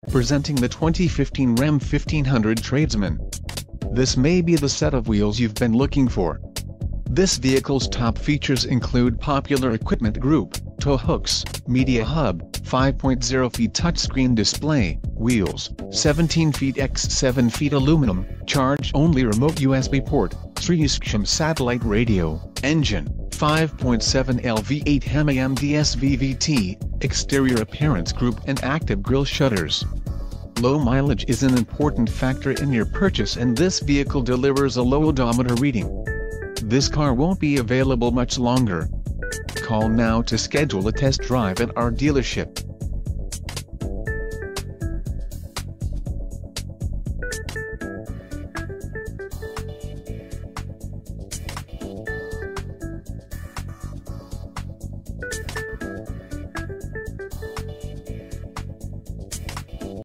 Presenting the 2015 Ram 1500 Tradesman. This may be the set of wheels you've been looking for. This vehicle's top features include popular equipment group, tow hooks, media hub, 5.0 feet touchscreen display, wheels, 17 feet x 7 feet aluminum, charge-only remote USB port, Siriusxm satellite radio, engine, 5.7 L V8 HEMA MDS VVT, exterior appearance group and active grille shutters. Low mileage is an important factor in your purchase, and this vehicle delivers a low odometer reading. This car won't be available much longer. Call now to schedule a test drive at our dealership.